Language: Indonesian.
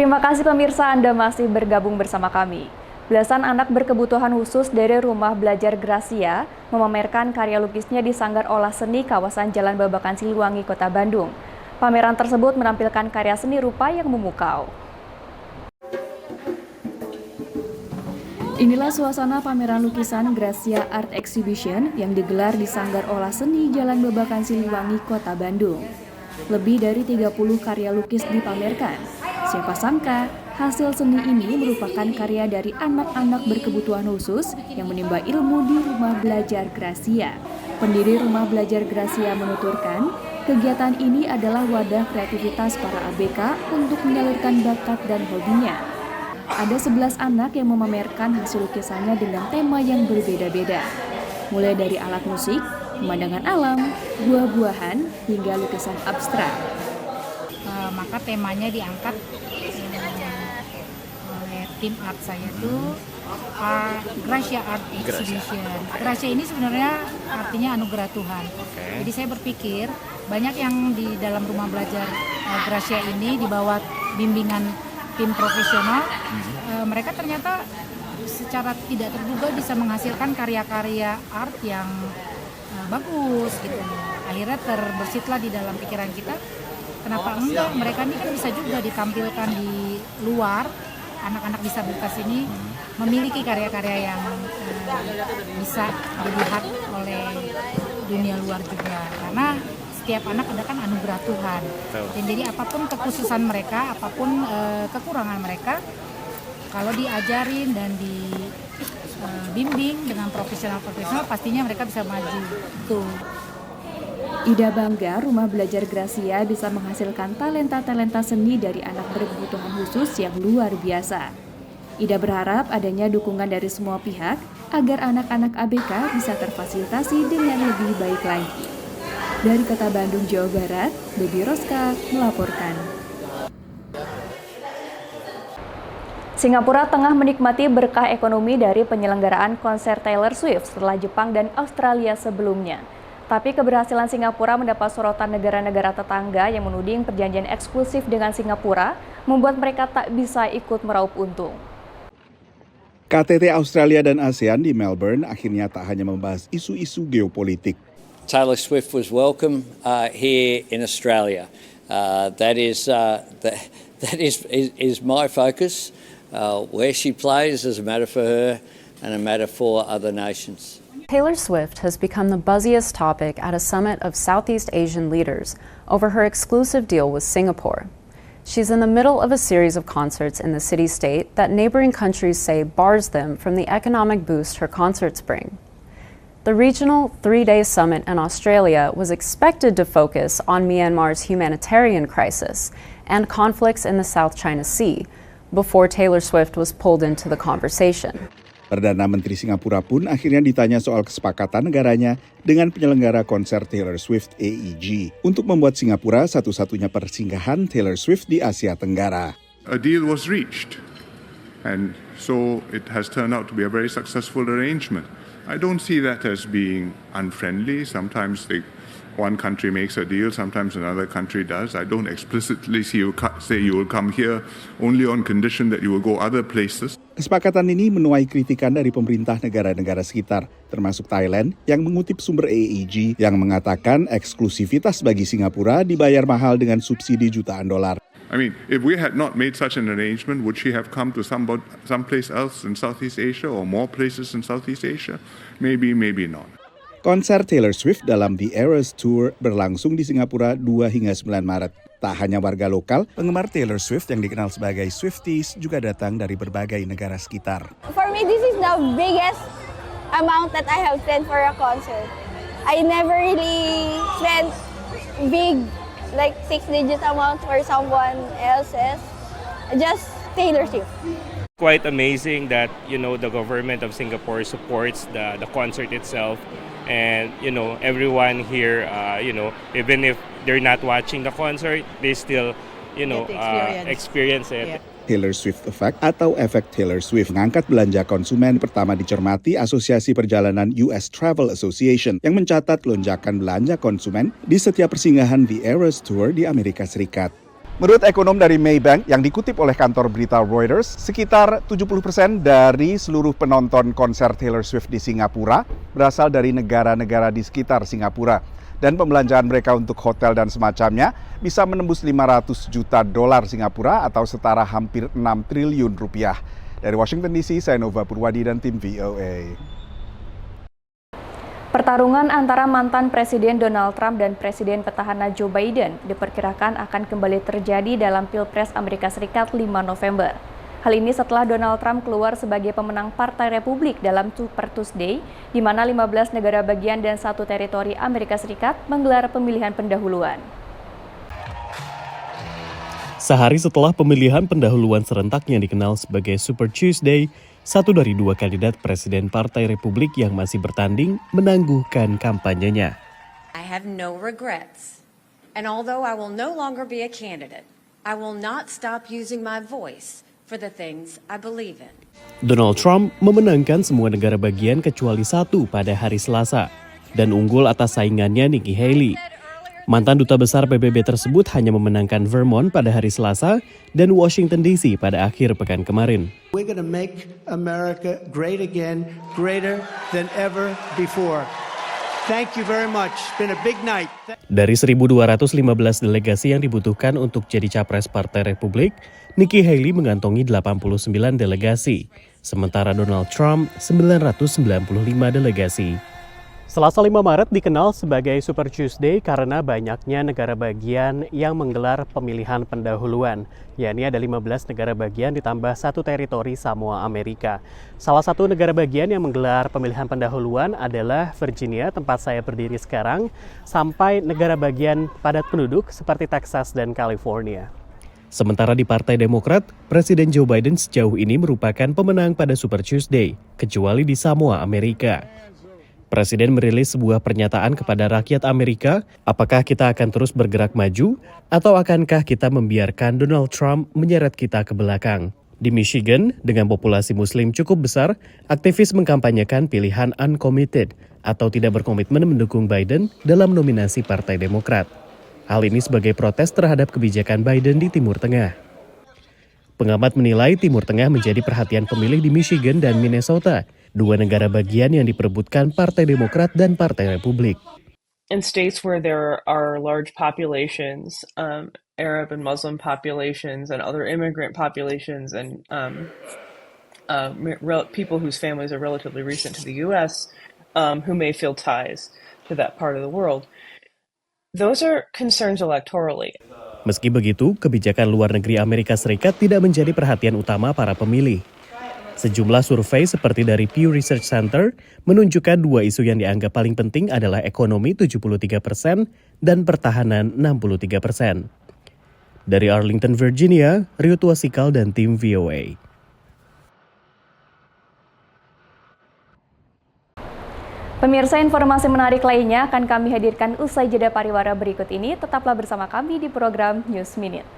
Terima kasih pemirsa Anda masih bergabung bersama kami. Belasan anak berkebutuhan khusus dari Rumah Belajar Gracia memamerkan karya lukisnya di Sanggar Olah Seni kawasan Jalan Babakan Siliwangi, Kota Bandung. Pameran tersebut menampilkan karya seni rupa yang memukau. Inilah suasana pameran lukisan Gracia Art Exhibition yang digelar di Sanggar Olah Seni Jalan Babakan Siliwangi, Kota Bandung. Lebih dari 30 karya lukis dipamerkan. Siapa sangka, hasil seni ini merupakan karya dari anak-anak berkebutuhan khusus yang menimba ilmu di Rumah Belajar Gracia. Pendiri Rumah Belajar Gracia menuturkan, kegiatan ini adalah wadah kreativitas para ABK untuk menyalurkan bakat dan hobinya. Ada 11 anak yang memamerkan hasil lukisannya dengan tema yang berbeda-beda. Mulai dari alat musik, pemandangan alam, buah-buahan, hingga lukisan abstrak. Maka temanya diangkat oleh tim art saya itu Gracia Art Exhibition. Gracia ini sebenarnya artinya anugerah Tuhan. Jadi saya berpikir banyak yang di dalam rumah belajar Gracia ini di bawah bimbingan tim profesional, mereka ternyata secara tidak terduga bisa menghasilkan karya-karya art yang bagus gitu. Akhirnya terbersitlah di dalam pikiran kita, kenapa enggak, mereka ini kan bisa juga ditampilkan di luar, anak-anak disabilitas ini memiliki karya-karya yang bisa dilihat oleh dunia luar juga, karena setiap anak ada kan anugerah Tuhan. Dan jadi apapun kekhususan mereka, apapun kekurangan mereka, kalau diajarin dan dibimbing dengan profesional-profesional, pastinya mereka bisa maju. Tuh. Ida bangga Rumah Belajar Gracia bisa menghasilkan talenta-talenta seni dari anak berkebutuhan khusus yang luar biasa. Ida berharap adanya dukungan dari semua pihak agar anak-anak ABK bisa terfasilitasi dengan lebih baik lagi. Dari Kota Bandung, Jawa Barat, Baby Roska melaporkan. Singapura tengah menikmati berkah ekonomi dari penyelenggaraan konser Taylor Swift setelah Jepang dan Australia sebelumnya. Tapi keberhasilan Singapura mendapat sorotan negara-negara tetangga yang menuding perjanjian eksklusif dengan Singapura membuat mereka tak bisa ikut meraup untung. KTT Australia dan ASEAN di Melbourne akhirnya tak hanya membahas isu-isu geopolitik. Taylor Swift was welcome here in Australia. That is my focus. Where she plays is a matter for her and a matter for other nations. Taylor Swift has become the buzziest topic at a summit of Southeast Asian leaders over her exclusive deal with Singapore. She's in the middle of a series of concerts in the city-state that neighboring countries say bars them from the economic boost her concerts bring. The regional three-day summit in Australia was expected to focus on Myanmar's humanitarian crisis and conflicts in the South China Sea, before Taylor Swift was pulled into the conversation. Perdana Menteri Singapura pun akhirnya ditanya soal kesepakatan negaranya dengan penyelenggara konser Taylor Swift AEG untuk membuat Singapura satu-satunya persinggahan Taylor Swift di Asia Tenggara. A deal was reached, and so it has turned out to be a very successful arrangement. I don't see that as being unfriendly. Sometimes one country makes a deal, sometimes another country does. I don't explicitly say you will come here only on condition that you will go other places. Kesepakatan ini menuai kritikan dari pemerintah negara-negara sekitar, termasuk Thailand, yang mengutip sumber AEG yang mengatakan eksklusivitas bagi Singapura dibayar mahal dengan subsidi jutaan dolar. I mean, if we had not made such an arrangement, would she have come to someplace else in Southeast Asia or more places in Southeast Asia? Maybe, maybe not. Konser Taylor Swift dalam The Eras Tour berlangsung di Singapura 2 hingga 9 Maret. Tak hanya warga lokal, penggemar Taylor Swift yang dikenal sebagai Swifties juga datang dari berbagai negara sekitar. For me, this is the biggest amount that I have spent for a concert. I never really spent big, like 6-digit amount for someone else's, just Taylor Swift. Quite amazing that, the government of Singapore supports the concert itself. And, everyone here, even if they're not watching the concert, they still, experience it. Yeah. Taylor Swift Effect atau efek Taylor Swift mengangkat belanja konsumen pertama dicermati Asosiasi Perjalanan US Travel Association yang mencatat lonjakan belanja konsumen di setiap persinggahan The Eras Tour di Amerika Serikat. Menurut ekonom dari Maybank yang dikutip oleh kantor berita Reuters, sekitar 70% dari seluruh penonton konser Taylor Swift di Singapura berasal dari negara-negara di sekitar Singapura. Dan pembelanjaan mereka untuk hotel dan semacamnya bisa menembus 500 juta dolar Singapura atau setara hampir 6 triliun rupiah. Dari Washington DC, saya Nova Purwadi dan tim VOA. Pertarungan antara mantan Presiden Donald Trump dan Presiden petahana Joe Biden diperkirakan akan kembali terjadi dalam Pilpres Amerika Serikat 5 November. Hal ini setelah Donald Trump keluar sebagai pemenang Partai Republik dalam Super Tuesday, di mana 15 negara bagian dan 1 teritori Amerika Serikat menggelar pemilihan pendahuluan. Sehari setelah pemilihan pendahuluan serentak yang dikenal sebagai Super Tuesday, satu dari 2 kandidat Presiden Partai Republik yang masih bertanding menangguhkan kampanyenya. I have no regrets. And although I will no longer be a candidate, I will not stop using my voice for the things I believe in. Donald Trump memenangkan semua negara bagian kecuali 1 pada hari Selasa dan unggul atas saingannya Nikki Haley. Mantan duta besar PBB tersebut hanya memenangkan Vermont pada hari Selasa dan Washington DC pada akhir pekan kemarin. We're going to make America great again, greater than ever before. Thank you very much. It's been a big night. Dari 1.215 delegasi yang dibutuhkan untuk jadi capres Partai Republik, Nikki Haley mengantongi 89 delegasi, sementara Donald Trump 995 delegasi. Selasa 5 Maret dikenal sebagai Super Tuesday karena banyaknya negara bagian yang menggelar pemilihan pendahuluan, yakni ada 15 negara bagian ditambah 1 teritori Samoa Amerika. Salah satu negara bagian yang menggelar pemilihan pendahuluan adalah Virginia, tempat saya berdiri sekarang, sampai negara bagian padat penduduk seperti Texas dan California. Sementara di Partai Demokrat, Presiden Joe Biden sejauh ini merupakan pemenang pada Super Tuesday, kecuali di Samoa Amerika. Presiden merilis sebuah pernyataan kepada rakyat Amerika, apakah kita akan terus bergerak maju atau akankah kita membiarkan Donald Trump menyeret kita ke belakang. Di Michigan, dengan populasi muslim cukup besar, aktivis mengkampanyekan pilihan uncommitted atau tidak berkomitmen mendukung Biden dalam nominasi Partai Demokrat. Hal ini sebagai protes terhadap kebijakan Biden di Timur Tengah. Pengamat menilai Timur Tengah menjadi perhatian pemilih di Michigan dan Minnesota, 2 negara bagian yang diperebutkan Partai Demokrat dan Partai Republik. In states where there are large populations, Arab and Muslim populations and other immigrant populations and people whose families are relatively recent to the U.S. Who may feel ties to that part of the world, those are concerns electorally. Meski begitu, kebijakan luar negeri Amerika Serikat tidak menjadi perhatian utama para pemilih. Sejumlah survei seperti dari Pew Research Center menunjukkan 2 isu yang dianggap paling penting adalah ekonomi 73% dan pertahanan 63%. Dari Arlington, Virginia, Rio Tuasikal dan tim VOA. Pemirsa, informasi menarik lainnya akan kami hadirkan usai jeda pariwara berikut ini. Tetaplah bersama kami di program News Minute.